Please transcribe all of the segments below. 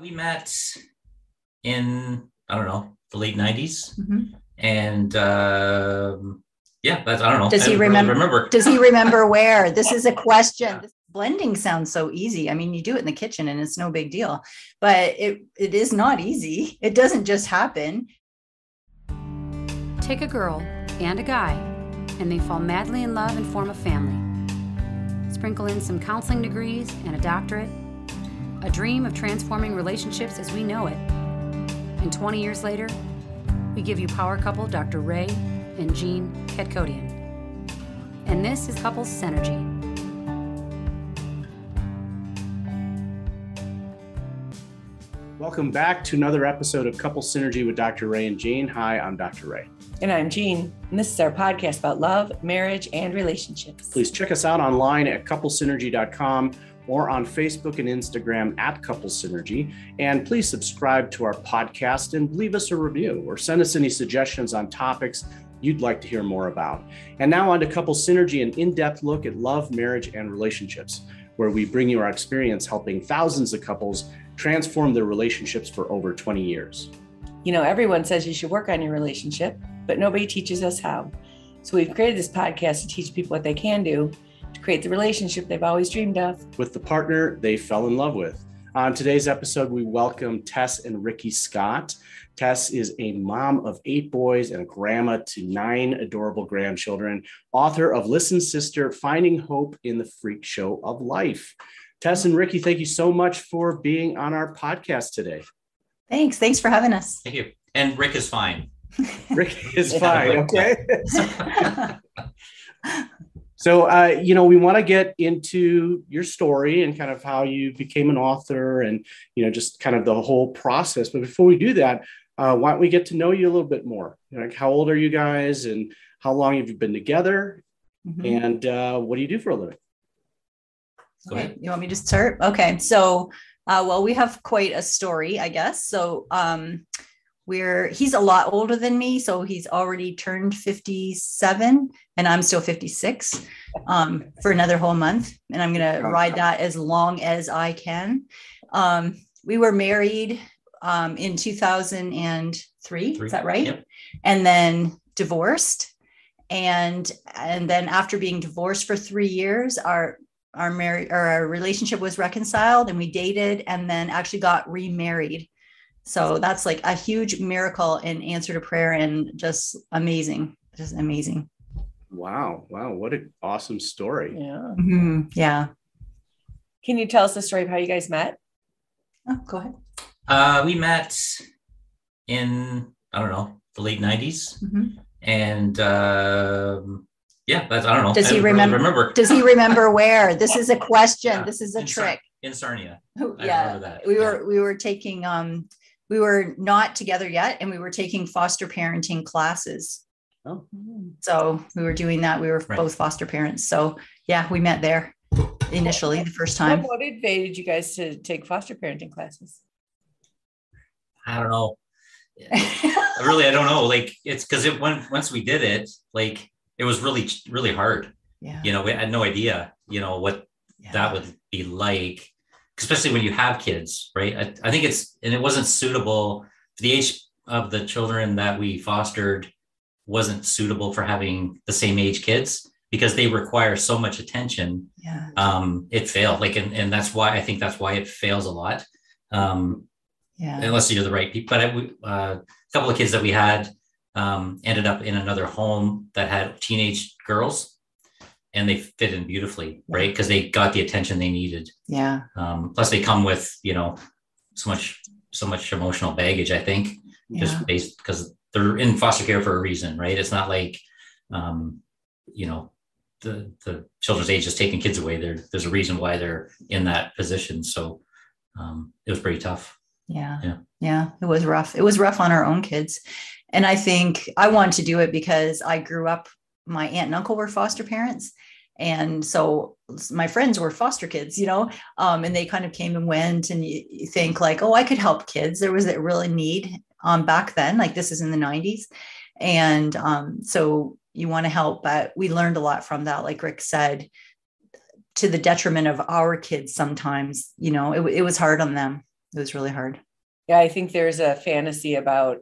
We met in, I don't know, the late 90s. Mm-hmm. And yeah, that's, I don't know. Does he remember? Does he remember where? This is a question. Yeah. Blending sounds so easy. I mean, you do it in the kitchen and it's no big deal, but it is not easy. It doesn't just happen. Take a girl and a guy, and they fall madly in love and form a family. Sprinkle in some counseling degrees and a doctorate, a dream of transforming relationships as we know it. And 20 years later, we give you power couple Dr. Ray and Jean Ketkodian. And this is Couples Synergy. Welcome back to another episode of Couples Synergy with Dr. Ray and Jean. Hi, I'm Dr. Ray. And I'm Jean. And this is our podcast about love, marriage, and relationships. Please check us out online at couplesynergy.com or on Facebook and Instagram at Couples Synergy. And please subscribe to our podcast and leave us a review or send us any suggestions on topics you'd like to hear more about. And now on to Couples Synergy, an in-depth look at love, marriage, and relationships, where we bring you our experience helping thousands of couples transform their relationships for over 20 years. You know, everyone says you should work on your relationship, but nobody teaches us how. So we've created this podcast to teach people what they can do to create the relationship they've always dreamed of with the partner they fell in love with. On today's episode, we welcome Tess and Ricky Scott. Tess is a mom of 8 boys and a grandma to 9 adorable grandchildren, author of Listen Sister, Finding Hope in the Freak Show of Life. Tess and Ricky, thank you so much for being on our podcast today. Thanks for having us. Thank you. And Rick is fine. Rick is fine, okay? So, we want to get into your story and kind of how you became an author and, just kind of the whole process. But before we do that, why don't we get to know you a little bit more? Like, how old are you guys and how long have you been together? Mm-hmm. And what do you do for a living? Okay. You want me to start? Okay. So, we have quite a story, I guess. So, he's a lot older than me. So he's already turned 57 and I'm still 56 for another whole month. And I'm going to ride that as long as I can. We were married in 2003. Is that right? Yep. And then divorced. And then after being divorced for 3 years, our relationship was reconciled and we dated and then actually got remarried. So that's like a huge miracle and answer to prayer and just amazing. Wow. What an awesome story. Yeah. Mm-hmm. Yeah. Can you tell us the story of how you guys met? Oh, go ahead. We met in, I don't know, the late 90s. Mm-hmm. And yeah, that's, I don't know. Does he remember? Does he remember where? This is a question. Yeah. This is a trick. In Sarnia. Yeah. That. We were taking, we were not together yet, and we were taking foster parenting classes. Oh. So we were doing that. We were both foster parents. So yeah, we met there initially the first time. What motivated you guys to take foster parenting classes? I don't know. I don't know. Like, it's because once we did it, like, it was really, really hard. Yeah. We had no idea, what that would be like, especially when you have kids, right? I think it wasn't suitable for the age of the children that we fostered, wasn't suitable for having the same age kids because they require so much attention. Yeah. It failed. Like, and that's why it fails a lot. Unless you're the right people. But a couple of kids that we had ended up in another home that had teenage girls. And they fit in beautifully, right? Because they got the attention they needed. Yeah. Plus, they come with, so much emotional baggage, I think, just based because they're in foster care for a reason, right? It's not like, the children's age is taking kids away. There's a reason why they're in that position. So it was pretty tough. Yeah. It was rough. It was rough on our own kids. And I think I wanted to do it because I grew up, my aunt and uncle were foster parents. And so my friends were foster kids, and they kind of came and went, and you think like, oh, I could help kids. There was a really need back then, like this is in the 90s. And so you want to help, but we learned a lot from that. Like Rick said, to the detriment of our kids sometimes, it was hard on them. It was really hard. Yeah, I think there's a fantasy about,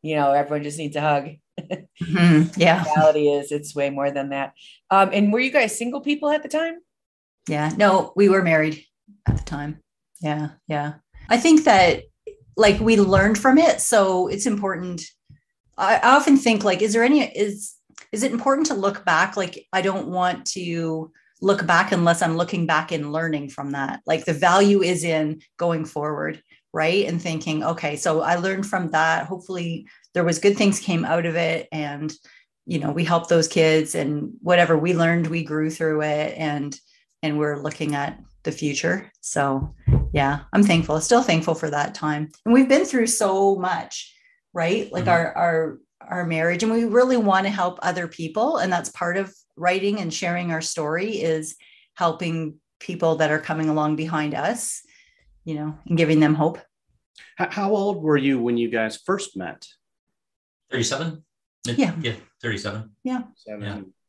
everyone just needs a hug. Mm-hmm. Yeah. The reality is it's way more than that. And were you guys single people at the time? Yeah. No, we were married at the time. Yeah. Yeah. I think that like we learned from it. So it's important. I often think like, is it important to look back? Like, I don't want to look back unless I'm looking back and learning from that. Like the value is in going forward, right? And thinking, okay, so I learned from that. Hopefully there was good things came out of it. And, we helped those kids, and whatever we learned, we grew through it, and we're looking at the future. So yeah, I'm still thankful for that time. And we've been through so much, right? Like our marriage, and we really want to help other people. And that's part of writing and sharing our story, is helping people that are coming along behind us, and giving them hope. How old were you when you guys first met? 37. Yeah. 37. Yeah.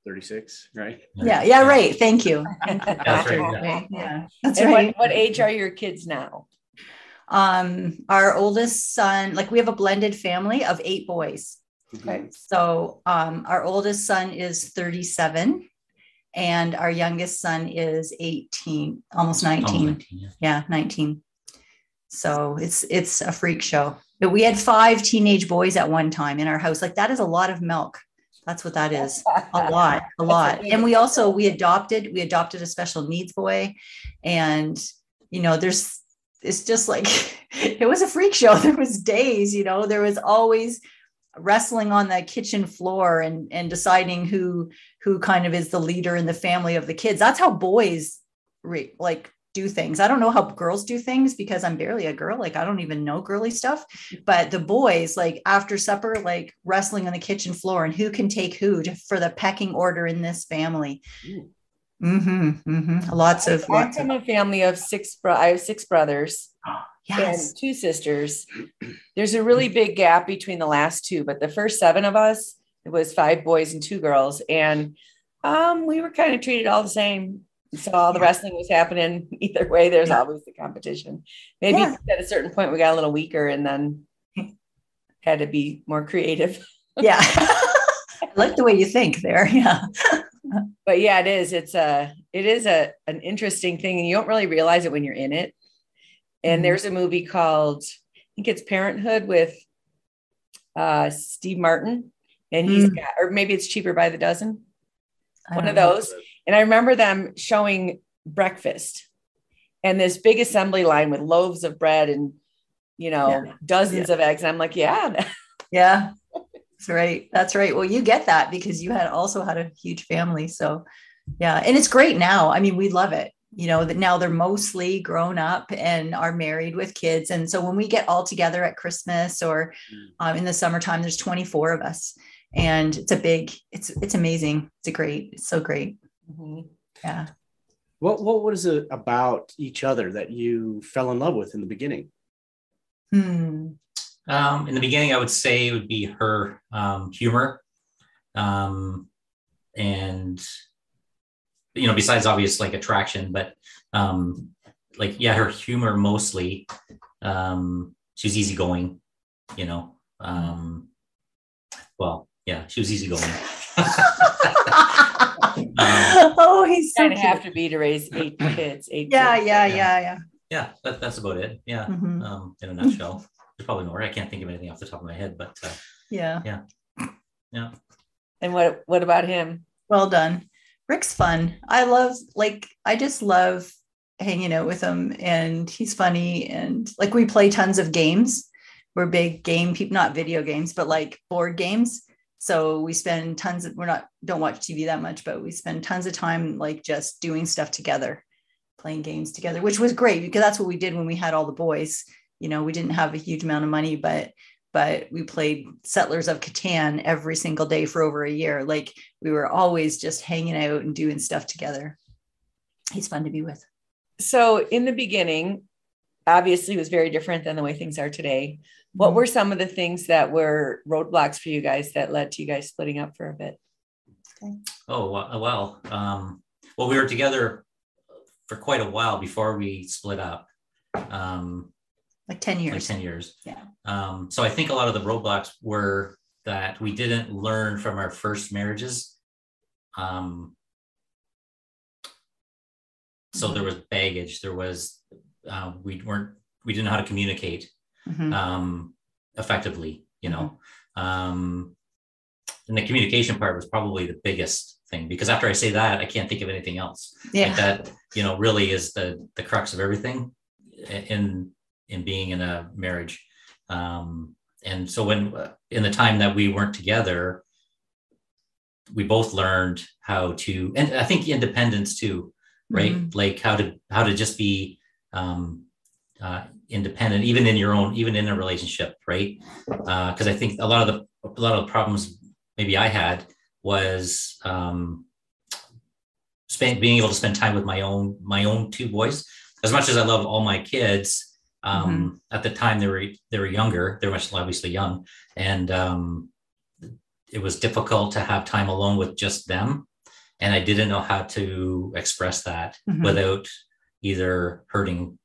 36, right? Yeah. Right. Thank you. That's right. Yeah. That's and right. What age are your kids now? Our oldest son, like we have a blended family of 8 boys. Okay. So our oldest son is 37 and our youngest son is 18, almost 19. 19, yeah, 19. So it's a freak show. But we had 5 teenage boys at one time in our house. Like that is a lot of milk. That's what that is. A lot. And we adopted a special needs boy. And, it's just like, it was a freak show. There was days, there was always wrestling on the kitchen floor and deciding who kind of is the leader in the family of the kids. That's how boys do things. I don't know how girls do things because I'm barely a girl. Like I don't even know girly stuff, but the boys, like after supper, like wrestling on the kitchen floor and who can take who for the pecking order in this family. Lots of I'm from a family of 6. I have 6 brothers. Yes. And 2 sisters. There's a really big gap between the last 2, but the first 7 of us, it was 5 boys and 2 girls. And we were kind of treated all the same. So all the wrestling was happening either way. There's always the competition. Maybe at a certain point we got a little weaker and then had to be more creative. Yeah. I like the way you think there. Yeah. But yeah, it is. It is an interesting thing, and you don't really realize it when you're in it. And there's a movie called, I think it's Parenthood with Steve Martin, and he's got, or maybe it's Cheaper by the Dozen. One of those. And I remember them showing breakfast and this big assembly line with loaves of bread and, dozens of eggs. And I'm like, yeah. That's right. Well, you get that because you also had a huge family. So yeah. And it's great now. I mean, we love it. That now they're mostly grown up and are married with kids. And so when we get all together at Christmas or in the summertime, there's 24 of us. And it's it's amazing. It's so great. Mm-hmm. Yeah. What was it about each other that you fell in love with in the beginning? In the beginning, I would say it would be her humor. And, besides obvious like attraction, but her humor mostly. She was easygoing, she was easygoing. He's so kind of have to be to raise 8 kids. 8 Yeah. Yeah, that's about it. Yeah. In a nutshell. There's probably more. I can't think of anything off the top of my head, but yeah. And what about him? Well done. Rick's fun. I just love hanging out with him, and he's funny, and like we play tons of games. We're big game people, not video games, but like board games. So we spend don't watch TV that much, but we spend tons of time like just doing stuff together, playing games together, which was great because that's what we did when we had all the boys. We didn't have a huge amount of money, but we played Settlers of Catan every single day for over a year. Like we were always just hanging out and doing stuff together. He's fun to be with. So in the beginning, obviously it was very different than the way things are today. What were some of the things that were roadblocks for you guys that led to you guys splitting up for a bit? Okay. Oh, well, we were together for quite a while before we split up. Like 10 years. Like 10 years. Yeah. So I think a lot of the roadblocks were that we didn't learn from our first marriages. So there was baggage. There was, we didn't know how to communicate effectively, you know. And the communication part was probably the biggest thing, because after I say that, I can't think of anything else. Yeah. Like that, you know, really is the crux of everything in being in a marriage. And so when, in the time that we weren't together, we both learned how to, and I think independence too, right? Like how to just be independent, even in a relationship, right? Because I think a lot of the problems maybe I had was being able to spend time with my own two boys. As much as I love all my kids, at the time they were younger, they were much obviously young, and it was difficult to have time alone with just them, and I didn't know how to express that without either hurting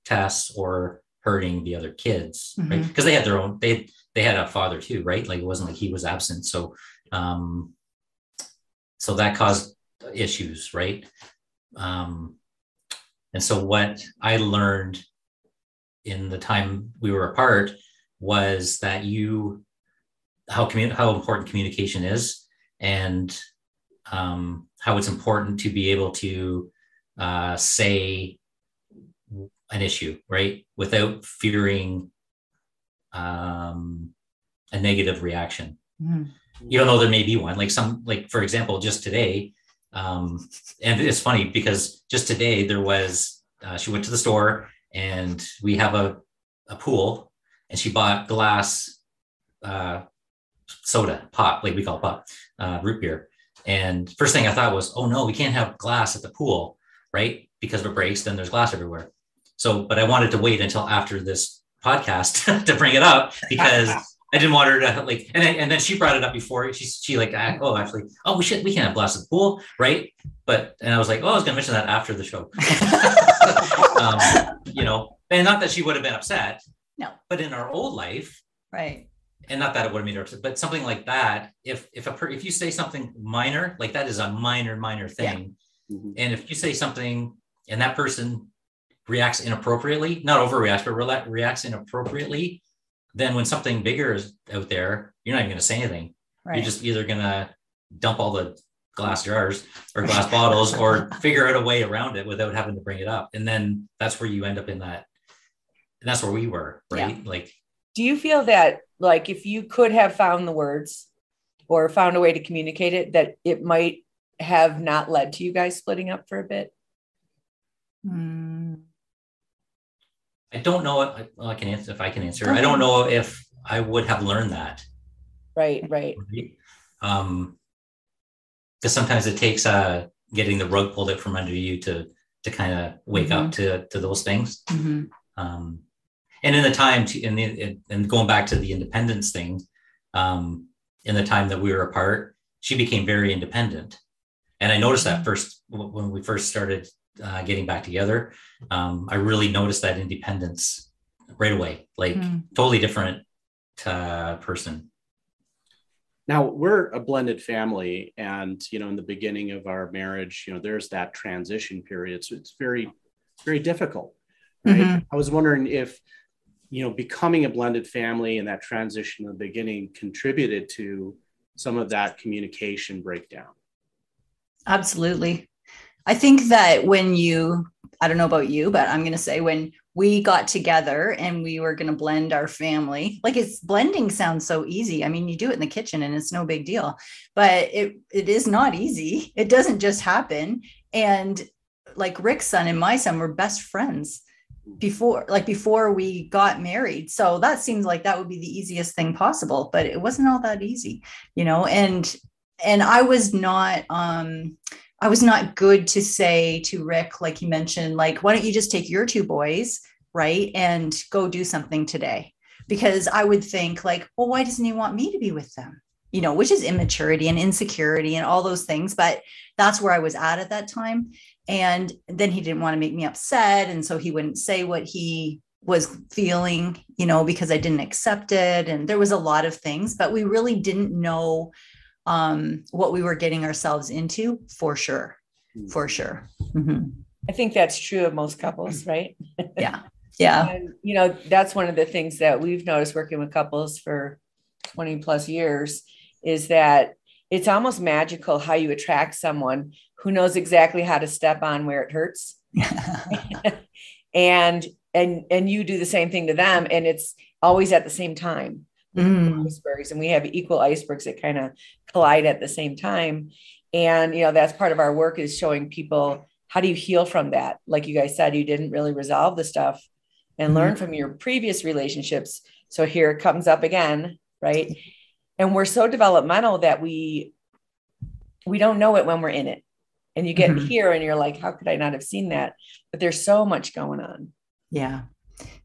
Tess or hurting the other kids, right? Because they had their own, they had a father too, right? Like it wasn't like he was absent, so so that caused issues, right? And so what I learned in the time we were apart was that how important communication is, and how it's important to be able to say an issue, right, without fearing a negative reaction, even though there may be one. Like for example, just today, and it's funny because just today there was she went to the store, and we have a pool, and she bought glass soda, pop, like we call it pop, root beer. And first thing I thought was, oh no, we can't have glass at the pool, right? Because if it breaks, then there's glass everywhere. So, but I wanted to wait until after this podcast to bring it up, because I didn't want her to like, and then she brought it up before. She like, oh, actually, oh, we can't have glass at the pool, right? And I was like, oh, I was gonna mention that after the show. You know, and not that she would have been upset. No. But in our old life, right. And not that it would have made her upset, but something like that. If you say something minor, like that is a minor thing, and if you say something and that person reacts inappropriately, not overreacts, but reacts inappropriately, then when something bigger is out there, you're not even going to say anything. Right. You're just either going to dump all the glass jars or glass bottles, or figure out a way around it without having to bring it up. And then that's where you end up in that. And that's where we were, right? Yeah. Like, do you feel that, like, if you could have found the words or found a way to communicate it, that it might have not led to you guys splitting up for a bit? I don't know. I can answer if I can answer. I don't know if I would have learned that. Right. Because sometimes it takes getting the rug pulled out from under you to kind of wake up to those things. And in the time and going back to the independence thing, in the time that we were apart, she became very independent, and I noticed that first when we first started getting back together. I really noticed that independence right away, like totally different person. Now, we're a blended family, and, you know, in the beginning of our marriage, you know, there's that transition period. So it's very, very difficult, right? I was wondering if, you know, becoming a blended family and that transition in the beginning contributed to some of that communication breakdown. Absolutely. I think that I don't know about you, but I'm going to say when we got together and we were going to blend our family, like, blending sounds so easy. I mean, you do it in the kitchen and it's no big deal, but it is not easy. It doesn't just happen. And like Rick's son and my son were best friends before we got married. So that seems like that would be the easiest thing possible, but it wasn't all that easy, you know, and I was not good to say to Rick, like he mentioned, like, why don't you just take your two boys, right, and go do something today? Because I would think like, well, why doesn't he want me to be with them? You know, which is immaturity and insecurity and all those things. But that's where I was at that time. And then he didn't want to make me upset. And so he wouldn't say what he was feeling, because I didn't accept it. And there was a lot of things, but we really didn't know what we were getting ourselves into, for sure. Mm-hmm. I think that's true of most couples, right? Yeah. And, that's one of the things that we've noticed working with couples for 20 plus years is that it's almost magical how you attract someone who knows exactly how to step on where it hurts. and you do the same thing to them. And it's always at the same time. Icebergs, and we have equal icebergs that kind of collide at the same time. And, that's part of our work, is showing people, how do you heal from that? Like you guys said, you didn't really resolve the stuff and learn from your previous relationships. So here it comes up again, right? And we're so developmental that we don't know it when we're in it. And you get here and you're like, how could I not have seen that? But there's so much going on. Yeah.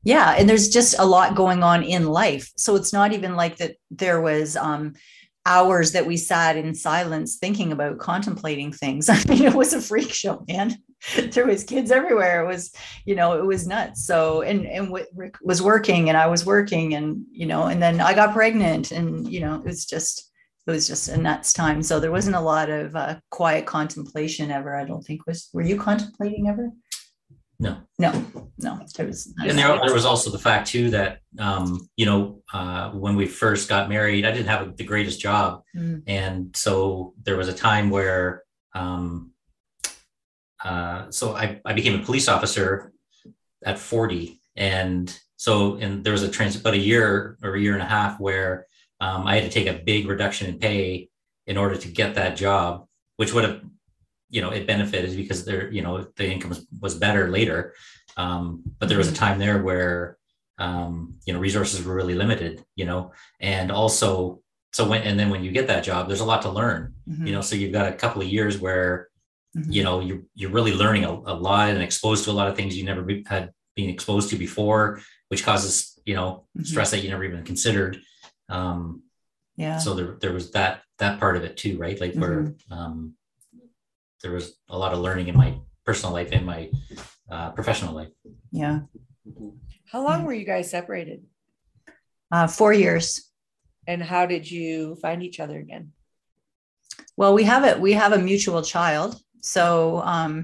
Yeah. And there's just a lot going on in life. So it's not even like that there was hours that we sat in silence thinking about contemplating things. I mean, it was a freak show, man. There was kids everywhere. It was, it was nuts. So, and Rick was working and I was working, and, and then I got pregnant, and, it was just a nuts time. So there wasn't a lot of quiet contemplation ever. I don't think. Were you contemplating ever? No. There was, and there was also the fact too that, when we first got married, I didn't have the greatest job. And so there was a time where, so I became a police officer at 40. And there was about a year or a year and a half where I had to take a big reduction in pay in order to get that job, which would have, it benefited because the income was better later. But there was a time there where, resources were really limited, and also, when you get that job, there's a lot to learn, so you've got a couple of years where, you're really learning a lot and exposed to a lot of things you never had been exposed to before, which causes, stress that you never even considered. So there was that part of it too, right? Like where, there was a lot of learning in my personal life and my professional life. Yeah. How long were you guys separated? 4 years. And how did you find each other again? Well, we have a mutual child. So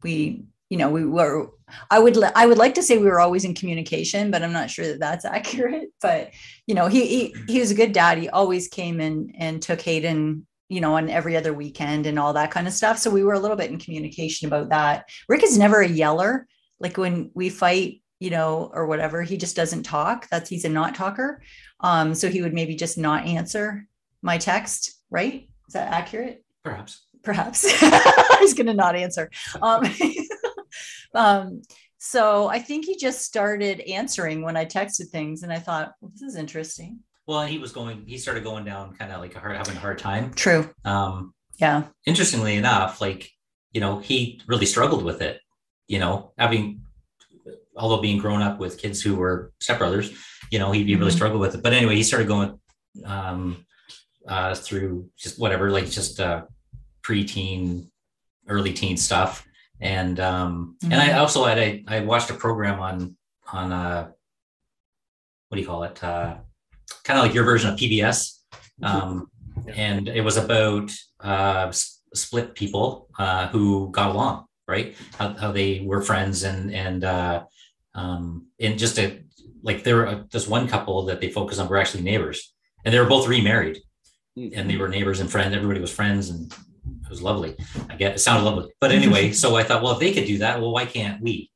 we were, I would like to say we were always in communication, but I'm not sure that that's accurate. But, he was a good dad. He always came in and took Hayden, on every other weekend and all that kind of stuff. So we were a little bit in communication about that. Rick is never a yeller. Like when we fight, or whatever, he just doesn't talk. He's a not talker. So he would maybe just not answer my text. Right? Is that accurate? Perhaps. He's going to not answer. So I think he just started answering when I texted things, and I thought, well, this is interesting. Well, and he started going down kind of like having a hard time. True. Yeah. Interestingly enough, he really struggled with it, although being grown up with kids who were stepbrothers, he really struggled with it. But anyway, he started going through just whatever, preteen, early teen stuff. And I also I watched a program on what do you call it? Kind of like your version of PBS. And it was about split people who got along, right? How they were friends and just there were this one couple that they focused on were actually neighbors, and they were both remarried, and they were neighbors and friends. Everybody was friends, and it was lovely. I guess it sounded lovely, but anyway, so I thought, well, if they could do that, well, why can't we?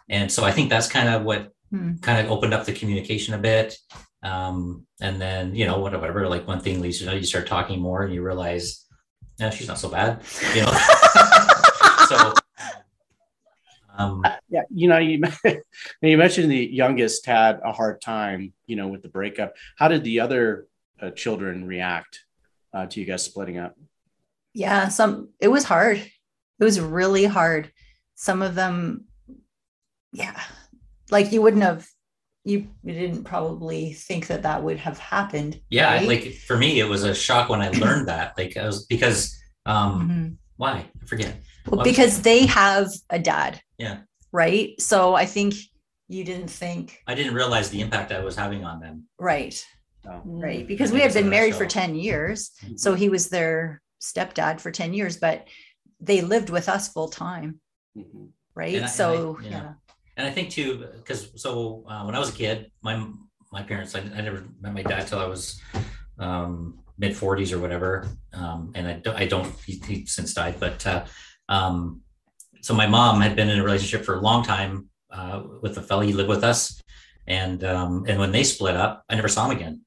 And so I think that's kind of what kind of opened up the communication a bit. And then, whatever, like one thing leads to, you start talking more and you realize, no, she's not so bad, So, yeah, you mentioned the youngest had a hard time, with the breakup. How did the other children react to you guys splitting up? Yeah, it was hard. It was really hard. Some of them, yeah, like you didn't probably think that would have happened. Yeah. Right? Like for me, it was a shock when I learned that, because why? I forget. Well, because they have a dad. Yeah. Right. So I think, you didn't think. I didn't realize the impact I was having on them. Right. Oh. Right. Because we had been married for 10 years. Mm-hmm. So he was their stepdad for 10 years, but they lived with us full time. Mm-hmm. Right. And I think too, because when I was a kid, my parents, I never met my dad till I was mid 40s or whatever. And he's since died, but so my mom had been in a relationship for a long time with a fellow. He lived with us. And when they split up, I never saw him again.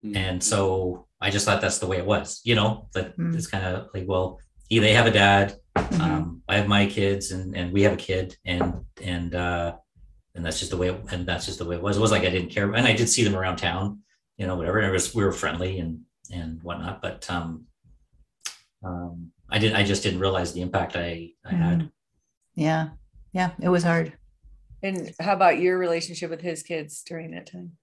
Mm-hmm. And so I just thought that's the way it was, that it's kind of like, well, they have a dad, I have my kids and we have a kid and that's just the way it was. It was like, I didn't care. And I did see them around town, whatever. And we were friendly and whatnot, but I just didn't realize the impact I had. Yeah. Yeah. It was hard. And how about your relationship with his kids during that time?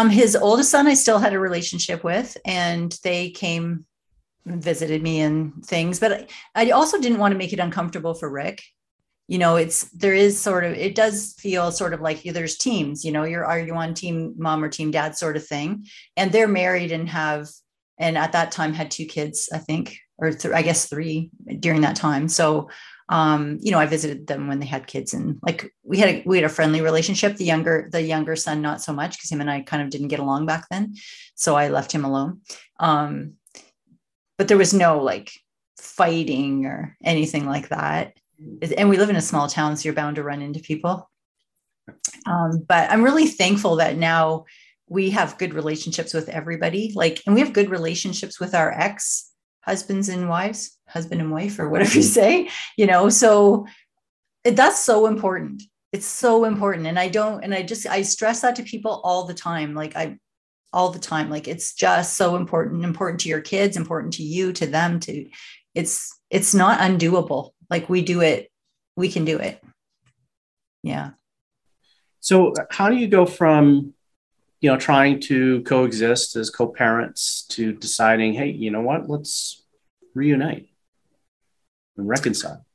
His oldest son, I still had a relationship with, and they came and visited me and things, but I also didn't want to make it uncomfortable for Rick. It does feel sort of like there's teams, are you on team mom or team dad sort of thing. And they're married and at that time had 2 kids, I think, or I guess 3 during that time. So, I visited them when they had kids and like we had a friendly relationship. The younger son, not so much, because him and I kind of didn't get along back then. So I left him alone. But there was no like fighting or anything like that. And we live in a small town, so you're bound to run into people. But I'm really thankful that now we have good relationships with everybody. And we have good relationships with our ex-husbands and wives, husband and wife, or whatever you say, so that's so important. It's so important. And I stress that to people all the time. It's just so important to your kids, important to you, to them, it's not undoable. Like we do it, we can do it. Yeah. So how do you go from, trying to coexist as co-parents to deciding, hey, you know what, let's reunite and reconcile?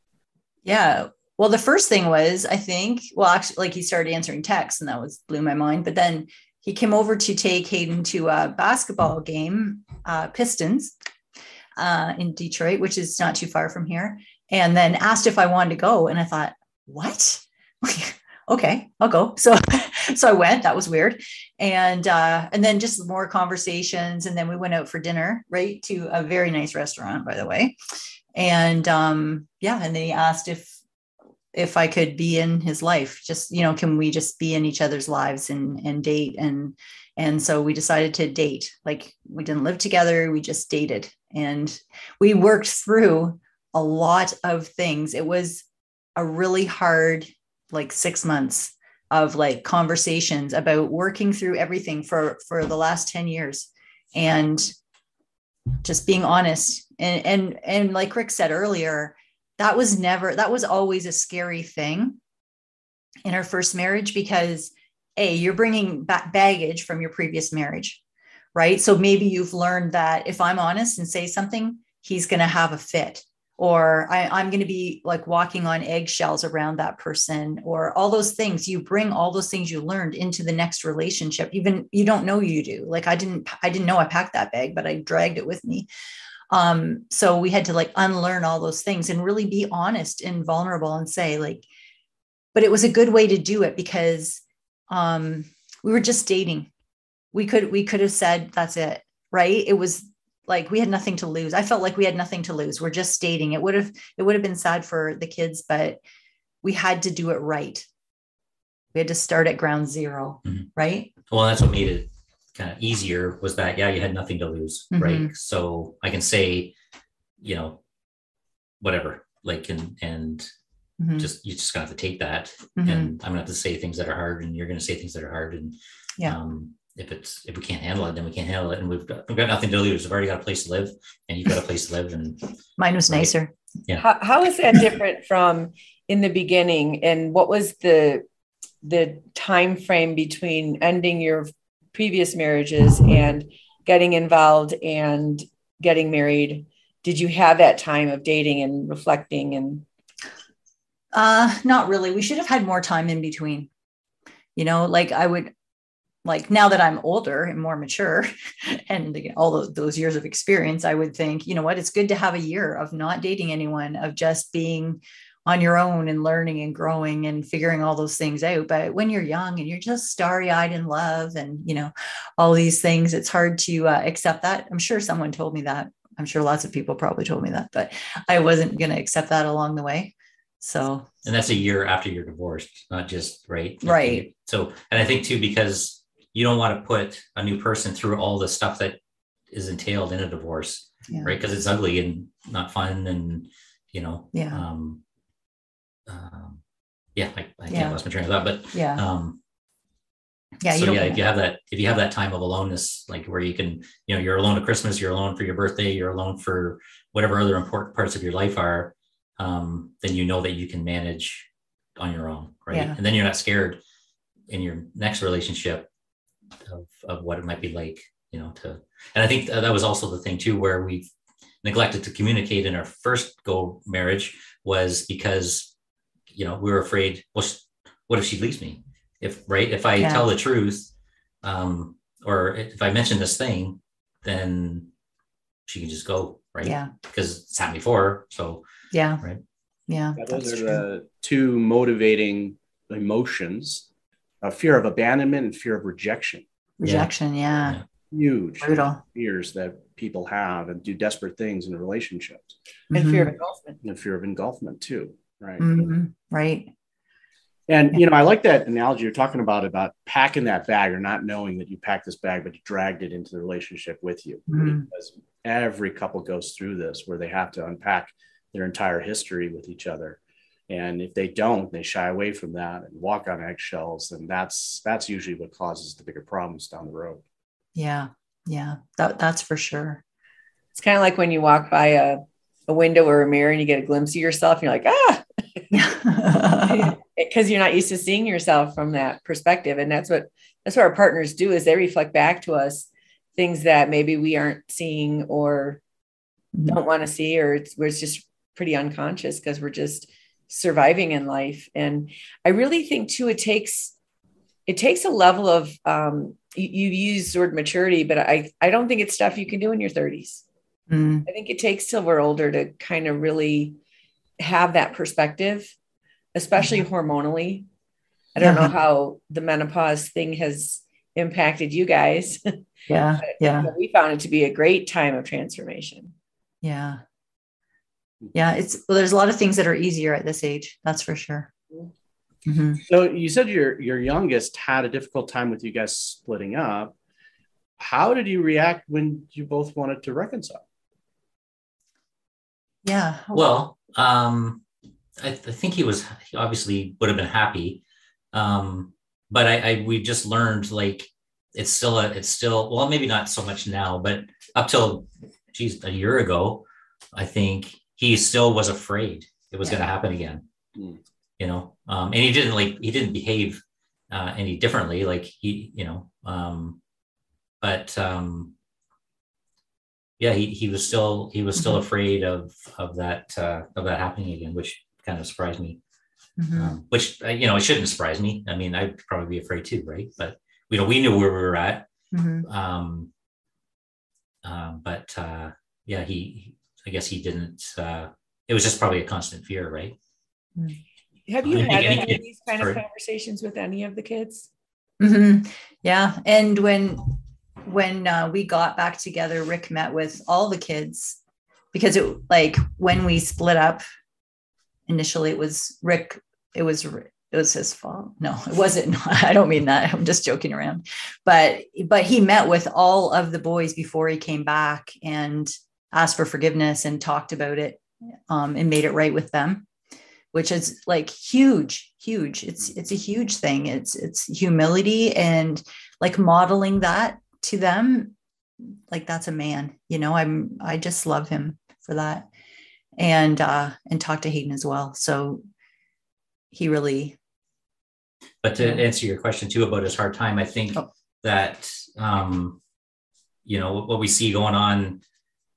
Yeah. Well, the first thing was, I think, actually, he started answering texts and that blew my mind. But then he came over to take Hayden to a basketball game, Pistons in Detroit, which is not too far from here. And then asked if I wanted to go. And I thought, what? Okay, I'll go. So I went. That was weird. And then just more conversations. And then we went out for dinner, right, to a very nice restaurant, by the way. And and then he asked if I could be in his life, just, can we just be in each other's lives and date? And so we decided to date. Like, we didn't live together. We just dated. And we worked through a lot of things. It was a really hard, 6 months of conversations about working through everything for the last 10 years and just being honest. And like Rick said earlier, that was always a scary thing in our first marriage, because you're bringing back baggage from your previous marriage, right? So maybe you've learned that if I'm honest and say something, he's going to have a fit, or I'm going to be walking on eggshells around that person, or all those things. You bring all those things you learned into the next relationship. Even you don't know you do. I didn't know I packed that bag, but I dragged it with me. So we had to unlearn all those things and really be honest and vulnerable and say but it was a good way to do it, because we were just dating. We could have said, that's it. Right. It was we had nothing to lose. I felt like we had nothing to lose. We're just dating. It would have been sad for the kids, but we had to do it right. We had to start at ground zero. Mm-hmm. Right. Well, that's what made it kind of easier, was that, you had nothing to lose. Mm-hmm. Right. So I can say, whatever, and mm-hmm. You just gonna have to take that. Mm-hmm. And I'm gonna have to say things that are hard, and you're gonna say things that are hard. And if we can't handle it, then we can't handle it. And we've got nothing to lose. We've already got a place to live, and you've got a place to live. And mine was nicer. Yeah. How is that different from in the beginning? And what was the time frame between ending your previous marriages and getting involved and getting married? Did you have that time of dating and reflecting? And Not really. We should have had more time in between. Like I would, like now that I'm older and more mature and all those years of experience, I would think, you know what, it's good to have a year of not dating anyone, of just being on your own and learning and growing and figuring all those things out. But when you're young and you're just starry-eyed in love and, all these things, it's hard to accept that. I'm sure someone told me that. I'm sure lots of people probably told me that, but I wasn't going to accept that along the way. So, and that's a year after you're divorced, not just right. So, and I think too, because you don't want to put a new person through all the stuff that is entailed in a divorce, right? Because it's ugly and not fun, and I can't lost my train of thought, but if you have that time of aloneness, like where you can, you're alone at Christmas, you're alone for your birthday, you're alone for whatever other important parts of your life are, then that you can manage on your own, right? And then you're not scared in your next relationship of what it might be like, and I think that was also the thing too, where we've neglected to communicate in our first go marriage, was because, we were afraid, well, what if she leaves me? If I tell the truth, or if I mention this thing, then she can just go, right? Yeah. Because it's happened before. So, right. Yeah. Those are the two motivating emotions: fear of abandonment and fear of rejection. Yeah. Huge brutal fears that people have and do desperate things in relationships. And fear of engulfment. And fear of engulfment too. Right. Mm-hmm. Right. And, I like that analogy you're talking about packing that bag, or not knowing that you packed this bag, but you dragged it into the relationship with you. Mm-hmm. Because every couple goes through this, where they have to unpack their entire history with each other. And if they don't, they shy away from that and walk on eggshells. And that's usually what causes the bigger problems down the road. Yeah. Yeah. That's for sure. It's kind of like when you walk by a window or a mirror and you get a glimpse of yourself and you're like, because you're not used to seeing yourself from that perspective. And that's what our partners do, is they reflect back to us things that maybe we aren't seeing or don't want to see, or it's just pretty unconscious because we're just surviving in life. And I really think too, it takes a level of, you use the word maturity, but I don't think it's stuff you can do in your 30s. I think it takes till we're older to kind of really have that perspective, especially hormonally. I don't know how the menopause thing has impacted you guys. Yeah. We found it to be a great time of transformation. Yeah. Yeah. There's a lot of things that are easier at this age. That's for sure. Mm-hmm. So you said your youngest had a difficult time with you guys splitting up. How did you react when you both wanted to reconcile? Yeah. Well, I think he obviously would have been happy. But we just learned, like, it's still, well, maybe not so much now, but up till a year ago, I think he still was afraid it was going to happen again. And he didn't behave any differently, like he was still afraid of that happening again, which kind of surprised me. Which it shouldn't surprise me. I mean, I'd probably be afraid too, right? But we knew where we were at. I guess he didn't. It was just probably a constant fear, right? Have you had any of these kind of conversations with any of the kids? Yeah, and when we got back together, Rick met with all the kids, because when we split up initially, it was Rick. It was his fault. No, it wasn't. I don't mean that. I'm just joking around. But he met with all of the boys before he came back and asked for forgiveness and talked about it, and made it right with them, which is like huge. It's a huge thing. It's humility, and like modeling that to them. Like, that's a man, I just love him for that. And talk to Hayden as well. So he really. But to answer your question too about his hard time, I think that, what we see going on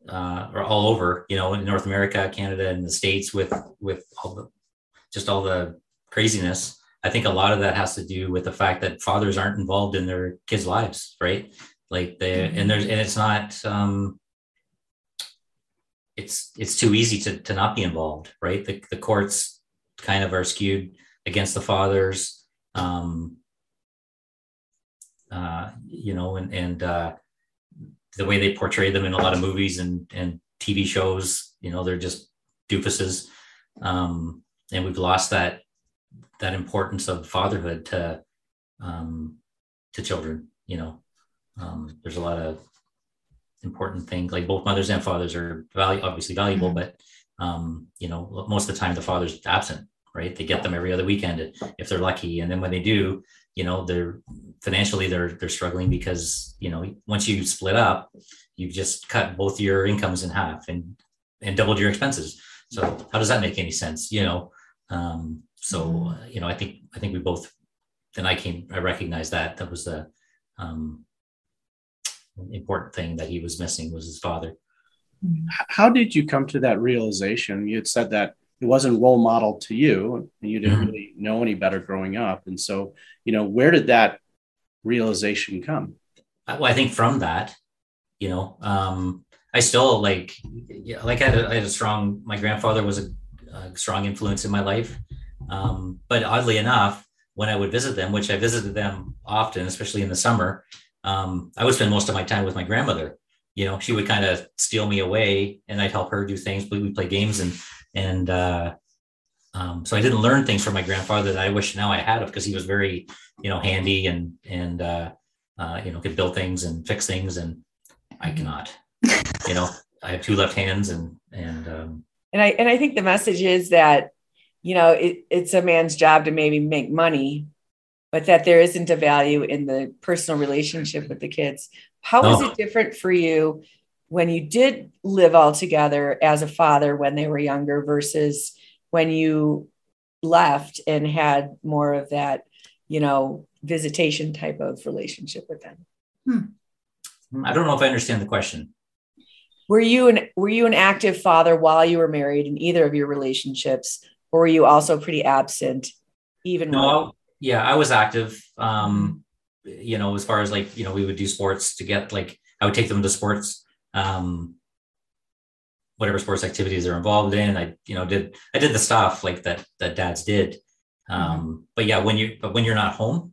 or all over, in North America, Canada, and the States with all the just all the craziness. I think a lot of that has to do with the fact that fathers aren't involved in their kids' lives, right? Like and it's not, it's too easy to not be involved, right? The courts kind of are skewed against the fathers, the way they portray them in a lot of movies and TV shows, they're just doofuses. And we've lost that importance of fatherhood to children. There's a lot of important things, like both mothers and fathers are obviously valuable, but most of the time the father's absent, right? They get them every other weekend if they're lucky, and then when they do, they're financially they're struggling because once you split up, you've just cut both your incomes in half and doubled your expenses. So how does that make any sense? I think we both, and I recognized that was the important thing that he was missing, was his father. How did you come to that realization? You had said that it wasn't role model to you, and you didn't really know any better growing up. And so, where did that realization come? Well, I think from that, I still I had a strong, my grandfather was a strong influence in my life. But oddly enough, when I would visit them, which I visited them often, especially in the summer, I would spend most of my time with my grandmother. She would kind of steal me away and I'd help her do things, but we'd play games and so I didn't learn things from my grandfather that I wish now I had, because he was very, handy and could build things and fix things, and I cannot. I have two left hands and I think the message is that it's a man's job to maybe make money, but that there isn't a value in the personal relationship with the kids. How was it different for you when you did live all together as a father when they were younger versus when you left and had more of that, visitation type of relationship with them? I don't know if I understand the question. Were you an active father while you were married in either of your relationships, or were you also pretty absent even? No, I was active. As far as we would do sports to get, I would take them to sports, whatever sports activities they're involved in. I did the stuff that dads did. But yeah, when you're not home,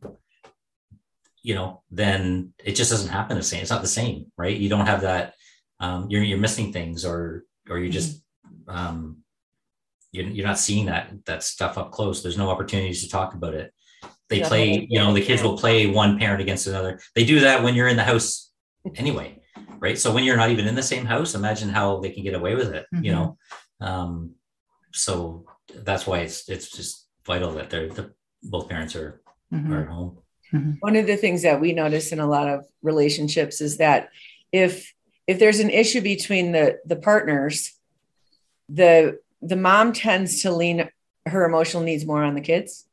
then it just doesn't happen the same. It's not the same, right? You don't have that. You're missing things, or you're just you're not seeing that stuff up close. There's no opportunities to talk about it. They play, the kids will play one parent against another. They do that when you're in the house anyway, right? So when you're not even in the same house, imagine how they can get away with it, So that's why it's just vital that both parents are at home. One of the things that we notice in a lot of relationships is that if there's an issue between the partners, the mom tends to lean her emotional needs more on the kids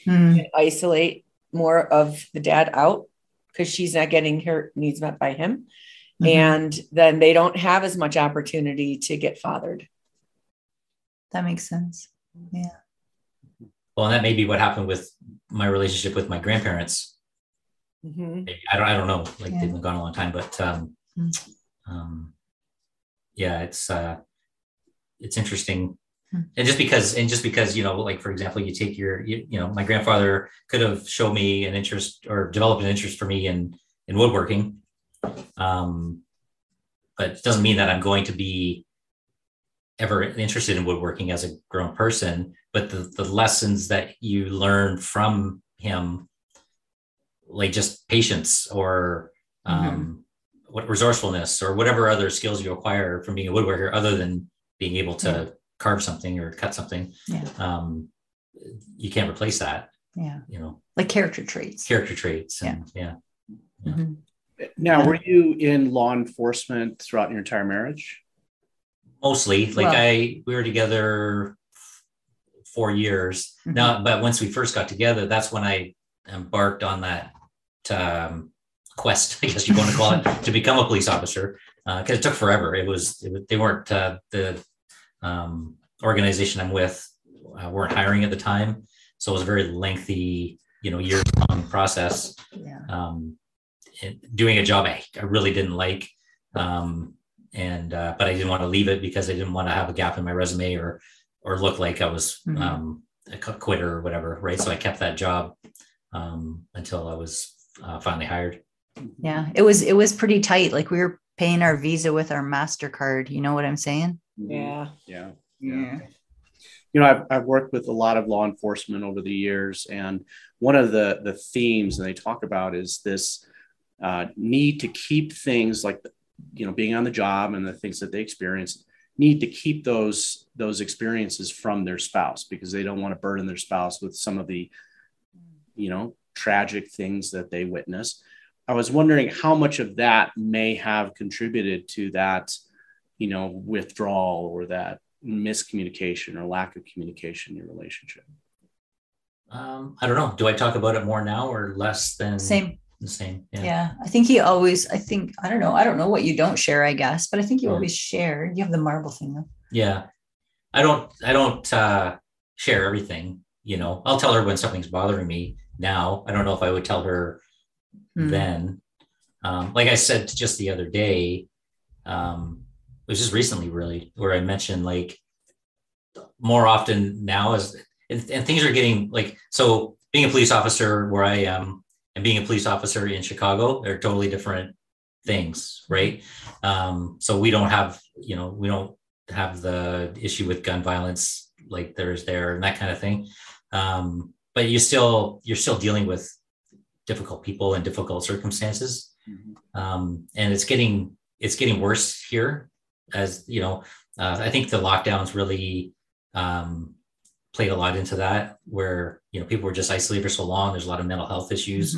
and isolate more of the dad out because she's not getting her needs met by him. And then they don't have as much opportunity to get fathered. That makes sense. Yeah. Well, and that may be what happened with my relationship with my grandparents. I don't know, they've been gone a long time, but it's interesting. And just because, for example, you take my grandfather could have shown me an interest or developed an interest for me in woodworking. But it doesn't mean that I'm going to be ever interested in woodworking as a grown person, but the lessons that you learn from him, like just patience or what resourcefulness or whatever other skills you acquire from being a woodworker, other than being able to carve something or cut something, you can't replace that. Like character traits. And, Now, were you in law enforcement throughout your entire marriage? Mostly. We were together 4 years now, but once we first got together, that's when I embarked on that quest, I guess you want to call it, to become a police officer, because it took forever. They weren't the organization I'm with weren't hiring at the time. So it was a very lengthy, year-long process. Yeah. Doing a job I really didn't like. But I didn't want to leave it because I didn't want to have a gap in my resume or look like I was a quitter or whatever. Right. So I kept that job until I was finally hired. Yeah. It was pretty tight. Like we were paying our Visa with our MasterCard. You know what I'm saying? Yeah. I've worked with a lot of law enforcement over the years, and one of the themes that they talk about is this need to keep things like, being on the job and the things that they experience, need to keep those experiences from their spouse because they don't want to burden their spouse with some of the, tragic things that they witness. I was wondering how much of that may have contributed to that, withdrawal or that miscommunication or lack of communication in your relationship. I don't know. Do I talk about it more now or less than same? The same. Yeah. I think I don't know what you don't share, I guess, but I think you always share. You have the marble thing though. Yeah. I don't share everything, I'll tell her when something's bothering me now. I don't know if I would tell her then. Like I said just the other day, it was just recently really where I mentioned like more often now and things are getting like, so being a police officer where I am and being a police officer in Chicago are totally different things. Right. So we don't have the issue with gun violence like there's there and that kind of thing. But you're still dealing with difficult people and difficult circumstances. And it's getting worse here as, I think the lockdowns really played a lot into that where, people were just isolated for so long. There's a lot of mental health issues.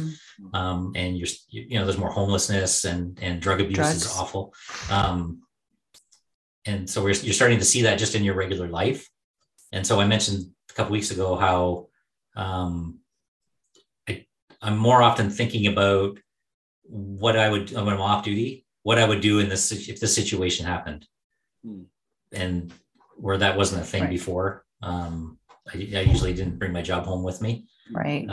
And there's more homelessness and drug abuse is awful. And so you're starting to see that just in your regular life. And so I mentioned a couple weeks ago how I'm more often thinking about what I would, when I'm off duty, what I would do if this situation happened. And where that wasn't a thing before. I usually didn't bring my job home with me. Right.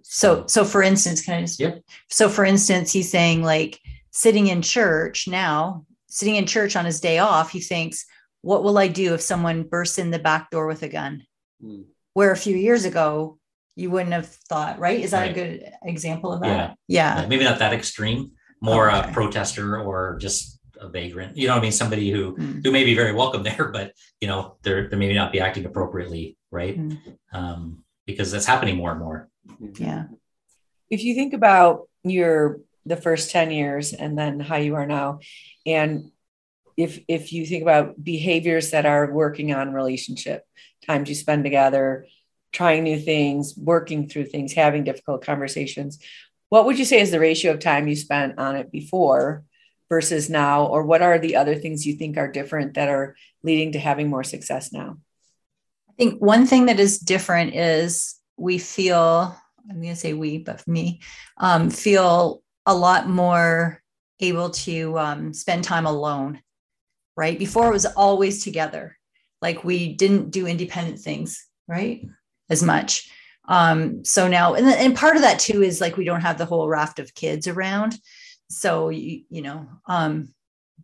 So for instance, so for instance, he's saying like sitting in church on his day off, he thinks, what will I do if someone bursts in the back door with a gun? Where a few years ago, you wouldn't have thought, right? Is that a good example of that? Yeah. Maybe not that extreme, more a protester or just a vagrant, somebody who may be very welcome there, but they maybe not be acting appropriately. Right. Because that's happening more and more. Yeah. If you think about the first 10 years and then how you are now, and if you think about behaviors that are working on relationship, times you spend together, trying new things, working through things, having difficult conversations, what would you say is the ratio of time you spent on it before versus now? Or what are the other things you think are different that are leading to having more success now? I think one thing that is different is we feel, I'm going to say we, but me, feel a lot more able to spend time alone, right? Before it was always together. Like we didn't do independent things, right? As much. So now, and part of that too is like, we don't have the whole raft of kids around. So,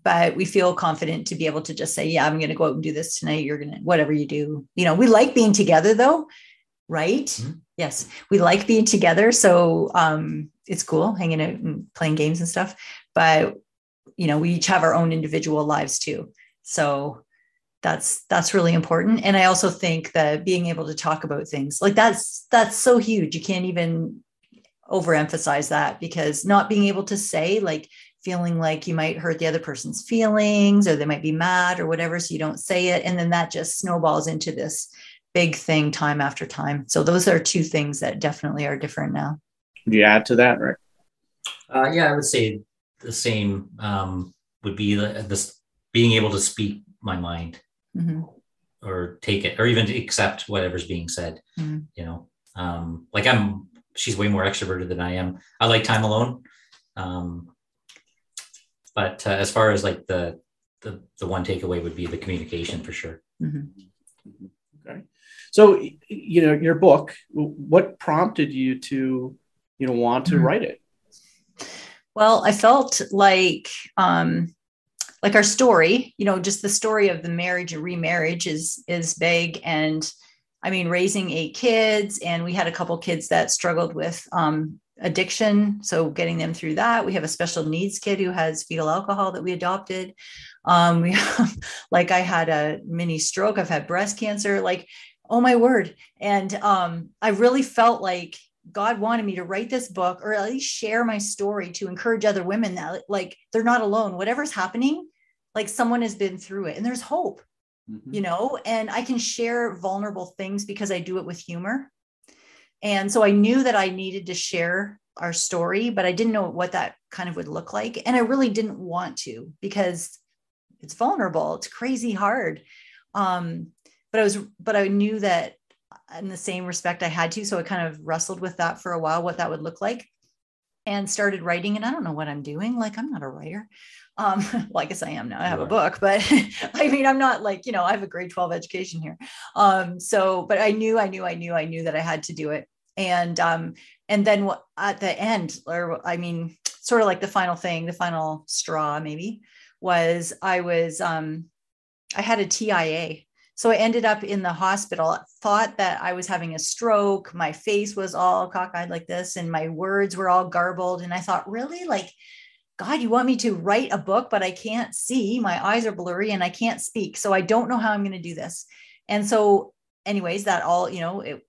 but we feel confident to be able to just say, yeah, I'm going to go out and do this tonight. You're going to, whatever you do, we like being together though. Right. Mm-hmm. Yes. We like being together. So, it's cool hanging out and playing games and stuff, but we each have our own individual lives too. So that's really important. And I also think that being able to talk about things like that's so huge. You can't even overemphasize that, because not being able to say, like, feeling like you might hurt the other person's feelings or they might be mad or whatever. So you don't say it. And then that just snowballs into this big thing time after time. So those are two things that definitely are different now. Would you add to that, Rick? Yeah, I would say the same would be this being able to speak my mind, mm-hmm. or take it, or even to accept whatever's being said. Mm-hmm. She's way more extroverted than I am. I like time alone. But as far as like the one takeaway would be the communication for sure. Mm-hmm. Okay. So, your book, what prompted you to, want to write it? Well, I felt like our story, just the story of the marriage and remarriage is big. And I mean, raising 8 kids, and we had a couple kids that struggled with addiction. So getting them through that. We have a special needs kid who has fetal alcohol that we adopted. We have, like, I had a mini stroke. I've had breast cancer, like, oh my word. And I really felt like God wanted me to write this book, or at least share my story to encourage other women that, like, they're not alone. Whatever's happening, like, someone has been through it and there's hope, and I can share vulnerable things because I do it with humor. And so I knew that I needed to share our story, but I didn't know what that kind of would look like. And I really didn't want to, because it's vulnerable. It's crazy hard. But I knew that in the same respect I had to. So I kind of wrestled with that for a while, what that would look like, and started writing. And I don't know what I'm doing. Like, I'm not a writer. Well, I guess I am now. I have a book, but I mean, I'm not like, I have a grade 12 education here. But I knew that I had to do it. And then at the end, or I mean, sort of like the final thing, the final straw maybe, was I had a TIA. So I ended up in the hospital, thought that I was having a stroke. My face was all cockeyed like this, and my words were all garbled. And I thought, really? Like, God, you want me to write a book, but I can't see, my eyes are blurry and I can't speak. So I don't know how I'm going to do this. And so anyways, that all,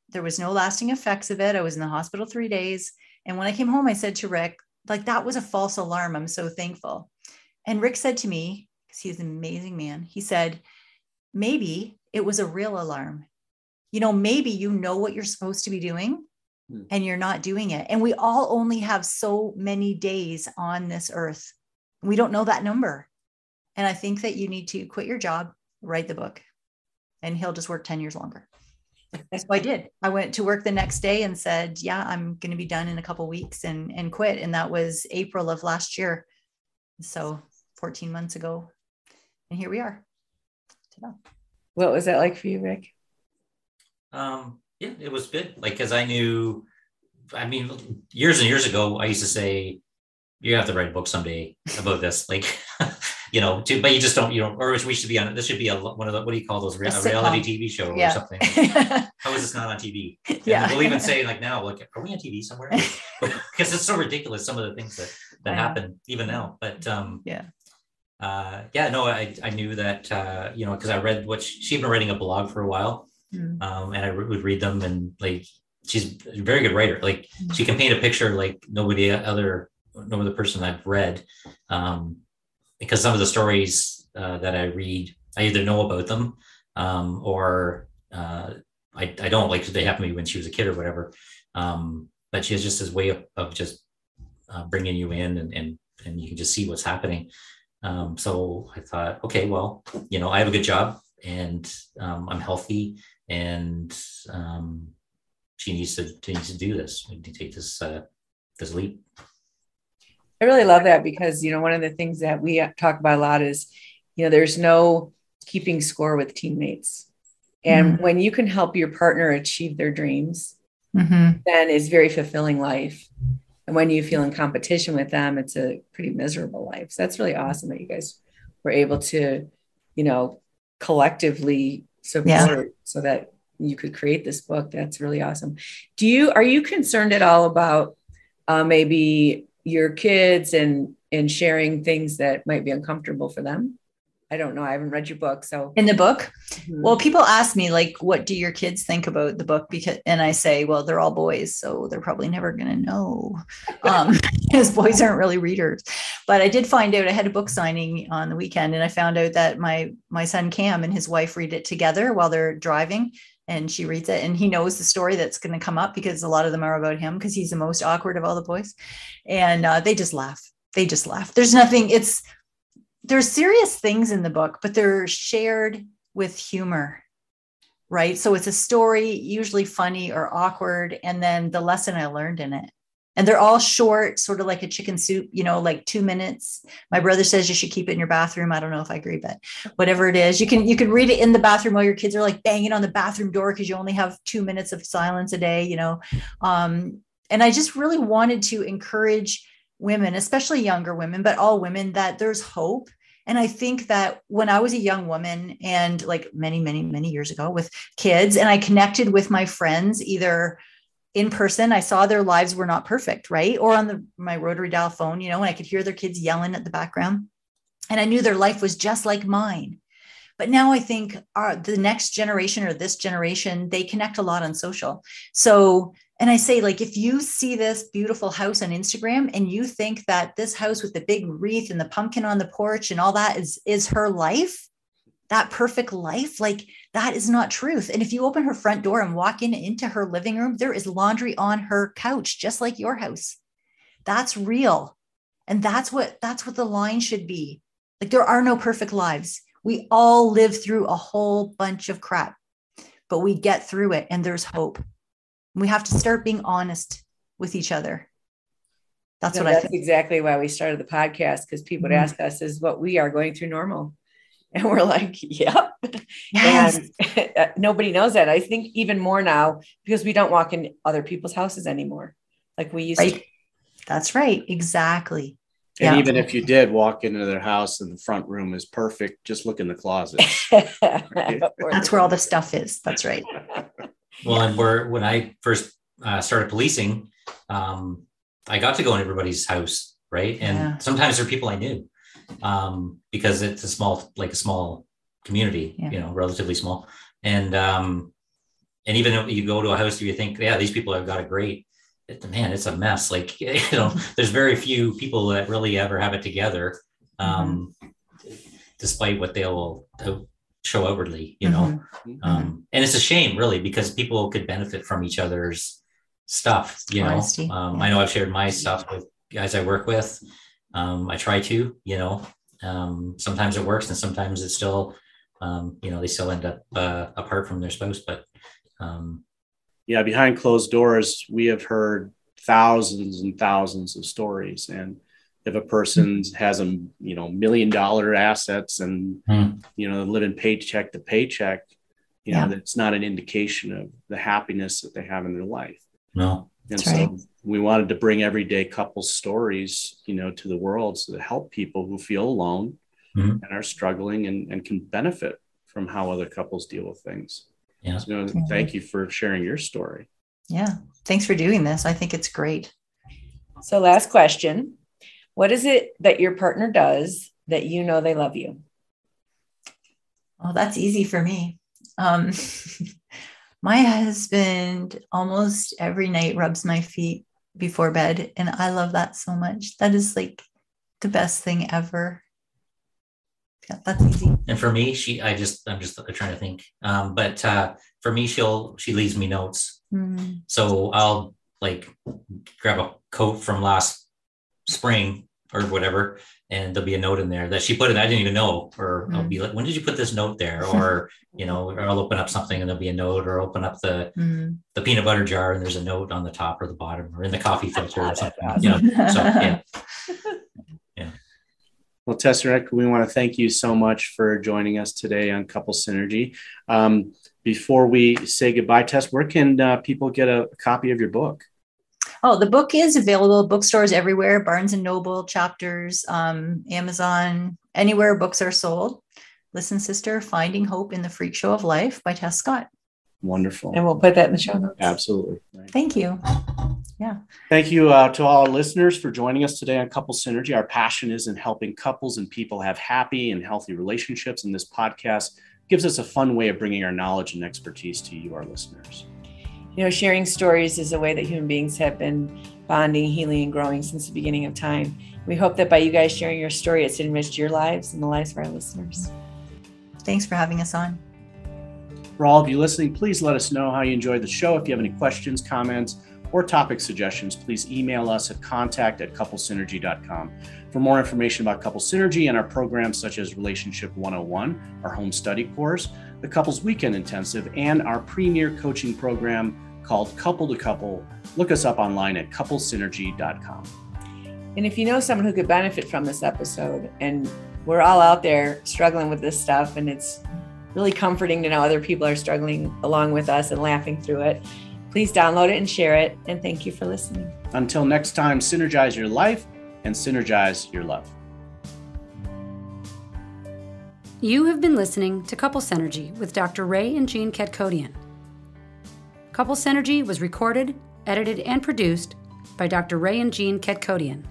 there was no lasting effects of it. I was in the hospital 3 days. And when I came home, I said to Rick, like, that was a false alarm. I'm so thankful. And Rick said to me, because he's an amazing man, he said, maybe it was a real alarm. Maybe you know what you're supposed to be doing and you're not doing it. And we all only have so many days on this earth. We don't know that number. And I think that you need to quit your job, write the book, and he'll just work 10 years longer. So I did. I went to work the next day and said, yeah, I'm going to be done in a couple of weeks, and quit. And that was April of last year. So 14 months ago. And here we are. What was that like for you, Rick? Yeah, it was good. Like, because years and years ago, I used to say, you have to write a book someday about this, like, but you just don't, or we should be on it. This should be one of the, what do you call those, a reality TV show or something. How is this not on TV? And we'll even say, like, now, like, are we on TV somewhere? Because it's so ridiculous, some of the things that happen even now. But I knew that, because I read what she'd been writing a blog for a while, and I would read them, and, like, she's a very good writer. Like, she can paint a picture like no other person I've read, because some of the stories that I read, I either know about them, or I don't, like, they happened to me when she was a kid or whatever. But she has just this way of just bringing you in, and you can just see what's happening. So I thought, okay, well, I have a good job, and I'm healthy, and she needs to do this. We need to take this leap. I really love that, because, one of the things that we talk about a lot is, there's no keeping score with teammates. And when you can help your partner achieve their dreams, then it's very fulfilling life. And when you feel in competition with them, it's a pretty miserable life. So that's really awesome that you guys were able to, collectively support so that you could create this book. That's really awesome. Are you concerned at all about maybe your kids and sharing things that might be uncomfortable for them? I don't know. I haven't read your book. So in the book, well, people ask me, like, what do your kids think about the book? And I say, well, they're all boys, so they're probably never going to know, because boys aren't really readers. But I did find out, I had a book signing on the weekend, and I found out that my son Cam and his wife read it together while they're driving, and she reads it, and he knows the story that's going to come up, because a lot of them are about him, because he's the most awkward of all the boys. And they just laugh. There's nothing, there's serious things in the book, but they're shared with humor, right? So it's a story, usually funny or awkward, and then the lesson I learned in it. And they're all short, sort of like a chicken soup, like 2 minutes. My brother says you should keep it in your bathroom. I don't know if I agree, but whatever it is, you can read it in the bathroom while your kids are like banging on the bathroom door because you only have 2 minutes of silence a day, And I just really wanted to encourage women, especially younger women, but all women, that there's hope. And I think that when I was a young woman, and like many, many, many years ago with kids, and I connected with my friends, either in person, I saw their lives were not perfect, right? Or on my rotary dial phone, and I could hear their kids yelling at the background. And I knew their life was just like mine. But now I think the next generation or this generation, they connect a lot on social. So, and I say, like, if you see this beautiful house on Instagram and you think that this house with the big wreath and the pumpkin on the porch and all that is her life, that perfect life, like that is not truth. And if you open her front door and walk into her living room, there is laundry on her couch, just like your house. That's real. And that's what the line should be. Like, there are no perfect lives. We all live through a whole bunch of crap, but we get through it and there's hope. We have to start being honest with each other. That's what I think. That's exactly why we started the podcast, because people would ask us, is what we are going through normal? And we're like, yep. Yes. And nobody knows that. I think even more now, because we don't walk in other people's houses anymore like we used to. That's right. Exactly. And even if you did walk into their house and the front room is perfect, just look in the closet. That's where all the stuff is. That's right. Well, and when I first started policing, I got to go in everybody's house, right? And sometimes they're people I knew, because it's a small community, relatively small. And even if you go to a house, you think, these people have got it great. Man, it's a mess. Like, there's very few people that really ever have it together, despite what they'll show outwardly, and it's a shame, really, because people could benefit from each other's stuff. I know I've shared my stuff with guys I work with. I try to, sometimes it works and sometimes it's still, they still end up apart from their spouse, but behind closed doors, we have heard thousands and thousands of stories. And if a person has $1 million assets and, living paycheck to paycheck, that's not an indication of the happiness that they have in their life. No. And so we wanted to bring everyday couples stories, to the world, so to help people who feel alone and are struggling and can benefit from how other couples deal with things. Yeah. So, thank you for sharing your story. Yeah. Thanks for doing this. I think it's great. So last question. What is it that your partner does that they love you? Oh, that's easy for me. My husband almost every night rubs my feet before bed, and I love that so much. That is like the best thing ever. Yeah, that's easy. And for me, I'm just trying to think. But for me, she leaves me notes. So I'll like grab a coat from last spring or whatever, and there'll be a note in there that she put in. I didn't even know, or I'll be like, when did you put this note there? Or, or I'll open up something and there'll be a note, or open up the peanut butter jar and there's a note on the top or the bottom, or in the coffee filter or something, so yeah. Well, Tess and Rick, we want to thank you so much for joining us today on Couple Synergy. Before we say goodbye, Tess, where can people get a copy of your book? Oh, the book is available, bookstores everywhere, Barnes & Noble, Chapters, Amazon, anywhere books are sold. Listen, Sister, Finding Hope in the Freak Show of Life by Tess Scott. Wonderful. And we'll put that in the show notes. Absolutely. Right. Thank you. Yeah. Thank you to all our listeners for joining us today on Couple Synergy. Our passion is in helping couples and people have happy and healthy relationships, and this podcast gives us a fun way of bringing our knowledge and expertise to you, our listeners. Sharing stories is a way that human beings have been bonding, healing, and growing since the beginning of time. We hope that by you guys sharing your story, it's enriched your lives and the lives of our listeners. Thanks for having us on. For all of you listening, please let us know how you enjoyed the show. If you have any questions, comments, or topic suggestions, please email us at contact@couplesynergy.com. For more information about Couple Synergy and our programs such as Relationship 101, our home study course, the Couples Weekend Intensive, and our premier coaching program, called Couple to Couple. Look us up online at couplesynergy.com. And if you know someone who could benefit from this episode, and we're all out there struggling with this stuff, and it's really comforting to know other people are struggling along with us and laughing through it, please download it and share it. And thank you for listening. Until next time, synergize your life and synergize your love. You have been listening to Couple Synergy with Dr. Ray and Jean Ketkodian. Couple Synergy was recorded, edited, and produced by Dr. Ray and Jean Ketkodian.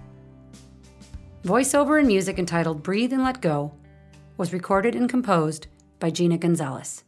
Voiceover and music entitled Breathe and Let Go was recorded and composed by Gina Gonzalez.